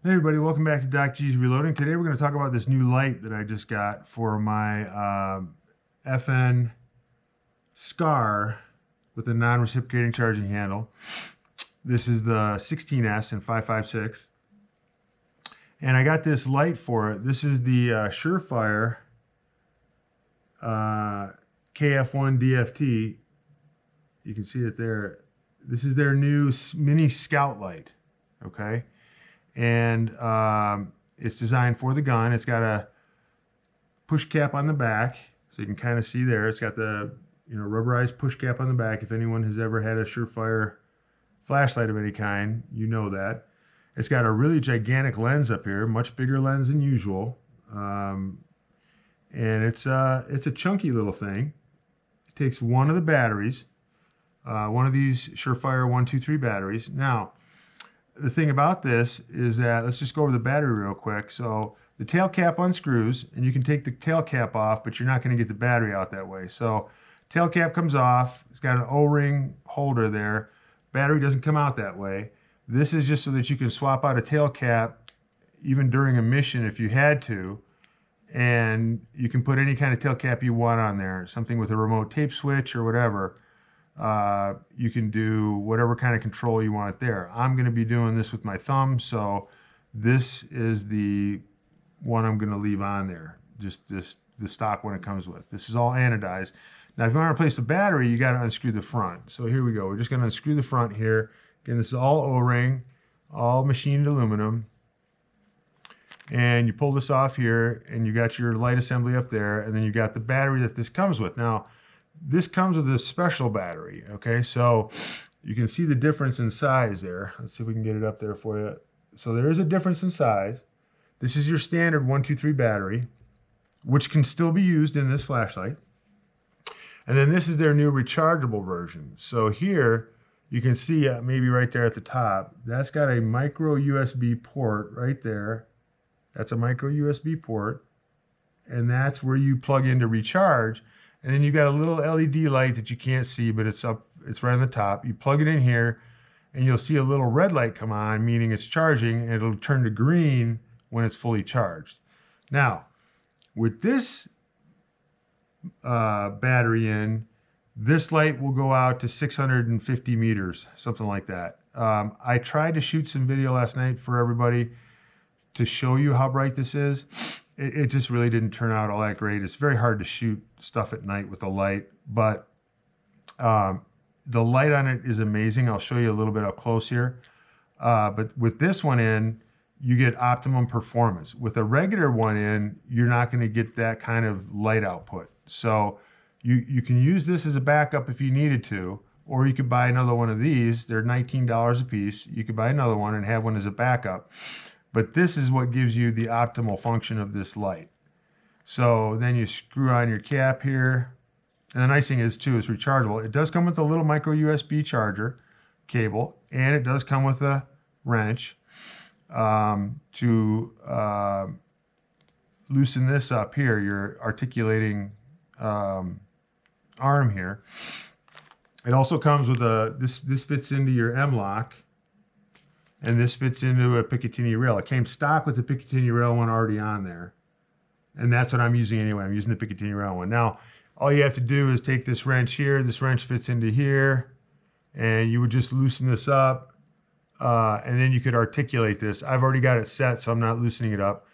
Hey everybody, welcome back to Doc G's Reloading. Today we're going to talk about this new light that I just got for my FN SCAR with a non-reciprocating charging handle. This is the 16S in 556. And I got this light for it. This is the Surefire KF1DFT. You can see it there. This is their new mini scout light, okay? And it's designed for the gun. It's got a push cap on the back, so you can kind of see there. It's got the rubberized push cap on the back. If anyone has ever had a Surefire flashlight of any kind, you know that. It's got a really gigantic lens up here, much bigger lens than usual, and it's a chunky little thing. It takes one of the batteries, one of these Surefire 123 batteries. Now, the thing about this is that, let's just go over the battery real quick. So the tail cap unscrews, and you can take the tail cap off, but you're not going to get the battery out that way. So tail cap comes off. It's got an O-ring holder there. Battery doesn't come out that way. This is just so that you can swap out a tail cap even during a mission if you had to. And you can put any kind of tail cap you want on there, something with a remote tape switch or whatever. You can do whatever kind of control you want there. I'm going to be doing this with my thumb, so this is the one I'm going to leave on there. Just the stock one it comes with. This is all anodized. Now, if you want to replace the battery, you got to unscrew the front. So here we go. We're just going to unscrew the front here. Again, this is all O-ring, all machined aluminum. And you pull this off here, and you got your light assembly up there, and then you got the battery that this comes with. Now, this comes with a special battery, okay? So you can see the difference in size there. Let's see if we can get it up there for you. So there is a difference in size. This is your standard 123 battery, which can still be used in this flashlight. And then this is their new rechargeable version. So here you can see maybe right there at the top, that's got a micro USB port right there. That's a micro USB port. And that's where you plug in to recharge. And then you've got a little LED light that you can't see, but it's up, it's right on the top. You plug it in here, and you'll see a little red light come on, meaning it's charging, and it'll turn to green when it's fully charged. Now, with this battery in, this light will go out to 650 meters, something like that. I tried to shoot some video last night for everybody to show you how bright this is. It just really didn't turn out all that great. It's very hard to shoot stuff at night with a light, but the light on it is amazing. I'll show you a little bit up close here. But with this one in, you get optimum performance. With a regular one in, you're not going to get that kind of light output. So you can use this as a backup if you needed to, or you could buy another one of these. They're $19 a piece. You could buy another one and have one as a backup. But this is what gives you the optimal function of this light. So then you screw on your cap here. And the nice thing is, too, it's rechargeable. It does come with a little micro USB charger cable, and it does come with a wrench to loosen this up here, your articulating arm here. It also comes with this fits into your M-lock. And this fits into a Picatinny rail. It came stock with the Picatinny rail one already on there. And that's what I'm using anyway. I'm using the Picatinny rail one. Now, all you have to do is take this wrench here. This wrench fits into here. And you would just loosen this up. And then you could articulate this. I've already got it set, so I'm not loosening it up.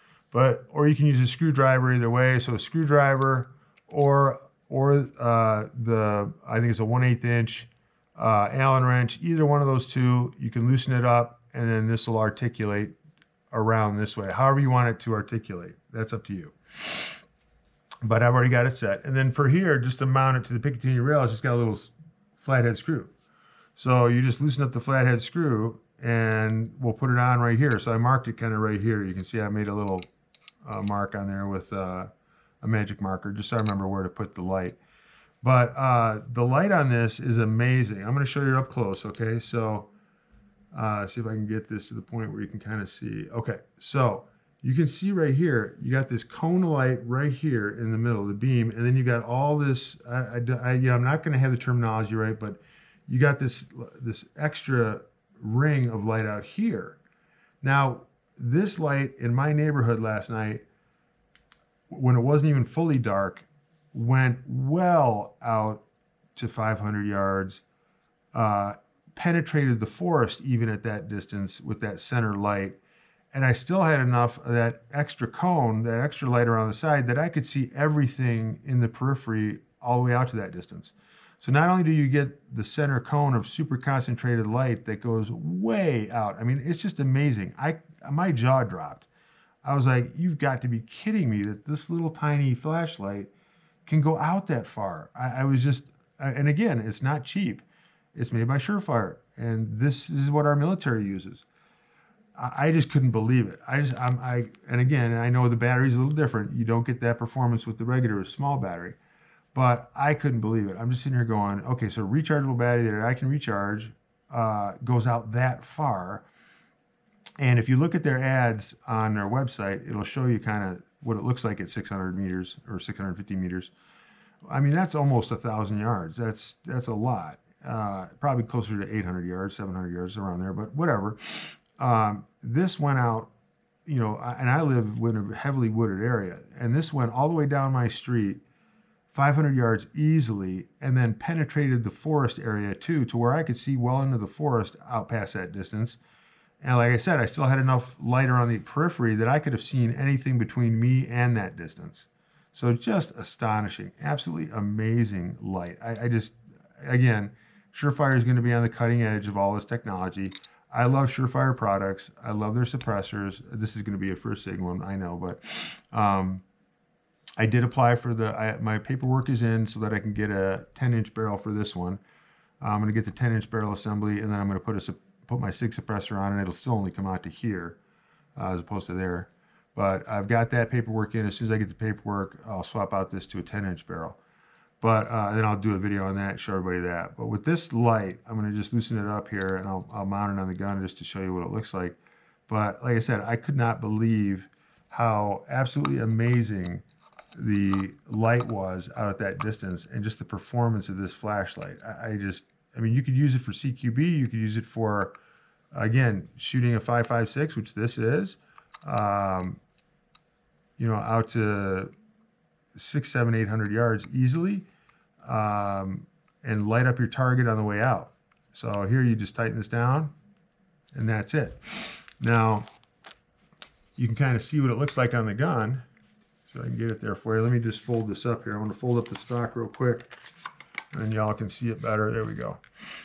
Or you can use a screwdriver either way. So a screwdriver or I think it's a 1/8 inch Allen wrench. Either one of those two, you can loosen it up. And then this will articulate around this way. However you want it to articulate, that's up to you. But I've already got it set. And then for here, just to mount it to the Picatinny rail, it's just got a little flathead screw. So you just loosen up the flathead screw, and we'll put it on right here. So I marked it kind of right here. You can see I made a little mark on there with a magic marker, just so I remember where to put the light. But the light on this is amazing. I'm going to show you up close, okay? So see if I can get this to the point where you can kind of see. Okay, so you can see right here, you got this cone light right here in the middle of the beam, and then you got all this, I'm not going to have the terminology right, but you got this extra ring of light out here. Now, this light in my neighborhood last night, when it wasn't even fully dark, went well out to 500 yards, penetrated the forest even at that distance with that center light. And I still had enough of that extra cone, that extra light around the side, that I could see everything in the periphery all the way out to that distance. So not only do you get the center cone of super concentrated light that goes way out, I mean, it's just amazing. My jaw dropped. I was like, you've got to be kidding me that this little tiny flashlight can go out that far. I was just, and again, it's not cheap. It's made by Surefire, and this is what our military uses. I just couldn't believe it. And again, I know the battery's a little different. You don't get that performance with the regular small battery, but I couldn't believe it. I'm just sitting here going, okay, so rechargeable battery that I can recharge goes out that far. And if you look at their ads on their website, it'll show you kind of what it looks like at 600 meters or 650 meters. I mean, that's almost 1,000 yards. That's a lot. Probably closer to 800 yards, 700 yards, around there, but whatever. This went out, you know, and I live in a heavily wooded area, and this went all the way down my street, 500 yards easily, and then penetrated the forest area too, to where I could see well into the forest out past that distance. And like I said, I still had enough light around the periphery that I could have seen anything between me and that distance. So just astonishing, absolutely amazing light. I just, again, Surefire is going to be on the cutting edge of all this technology. I love Surefire products. I love their suppressors. This is going to be a first SIG one, I know, but I did apply for my paperwork is in so that I can get a 10-inch barrel for this one. I'm going to get the 10-inch barrel assembly, and then I'm going to put my SIG suppressor on, and it'll still only come out to here as opposed to there. But I've got that paperwork in. As soon as I get the paperwork, I'll swap out this to a 10-inch barrel. But then I'll do a video on that, show everybody that. But with this light, I'm going to just loosen it up here, and I'll mount it on the gun just to show you what it looks like. But like I said, I could not believe how absolutely amazing the light was out at that distance, and just the performance of this flashlight. I mean, you could use it for CQB. You could use it for, again, shooting a 5.56, which this is, you know, out to 600, 700, 800 yards easily, and light up your target on the way out. So here you just tighten this down, and that's it. Now, you can kind of see what it looks like on the gun. So I can get it there for you. Let me just fold this up here. I want to fold up the stock real quick, and y'all can see it better. There we go.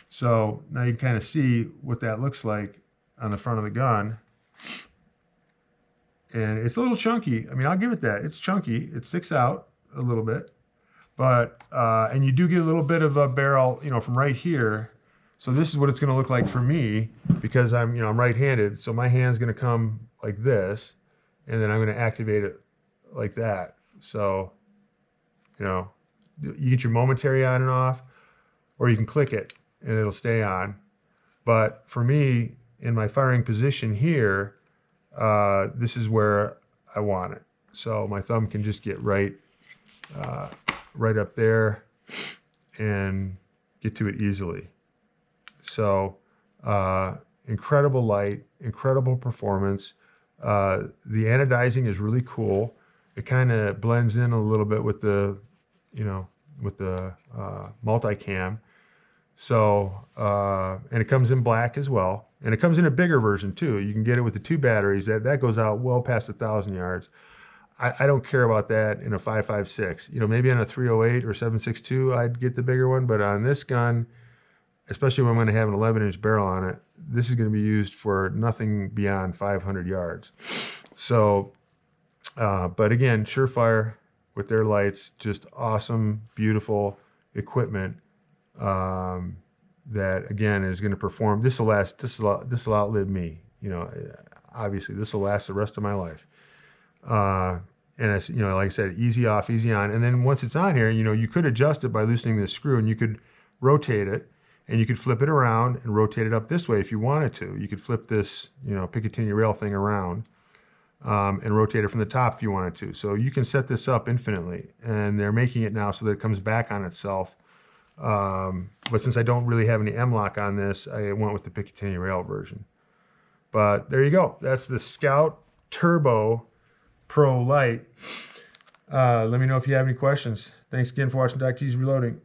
So now you can kind of see what that looks like on the front of the gun. And it's a little chunky. I mean, I'll give it that. It's chunky. It sticks out a little bit. But, and you do get a little bit of a barrel, you know, from right here. So this is what it's going to look like for me, because I'm right-handed. So my hand's going to come like this, and then I'm going to activate it like that. So, you know, you get your momentary on and off, or you can click it and it'll stay on. But for me, in my firing position here, this is where I want it. So my thumb can just get right up there and get to it easily. So incredible light, incredible performance. The anodizing is really cool. It kind of blends in a little bit with the, you know, with the multicam. So, and it comes in black as well. And it comes in a bigger version too. You can get it with the 2 batteries. That goes out well past 1,000 yards. I don't care about that in a 5.56. You know, maybe on a 308 or 7.62, I'd get the bigger one. But on this gun, especially when I'm going to have an 11-inch barrel on it, this is going to be used for nothing beyond 500 yards. So, but again, Surefire with their lights, just awesome, beautiful equipment that again is going to perform. This will outlive me. You know, obviously this will last the rest of my life. And it's, you know, like I said, easy off, easy on. And then once it's on here, you know, you could adjust it by loosening this screw, and you could rotate it, and you could flip it around and rotate it up this way if you wanted to. You could flip this, you know, Picatinny rail thing around and rotate it from the top if you wanted to. So you can set this up infinitely, and they're making it now so that it comes back on itself. But since I don't really have any M-lock on this, I went with the Picatinny rail version. But there you go. That's the Scout Turbo Pro Light. Let me know if you have any questions. Thanks again for watching Doc G's Reloading.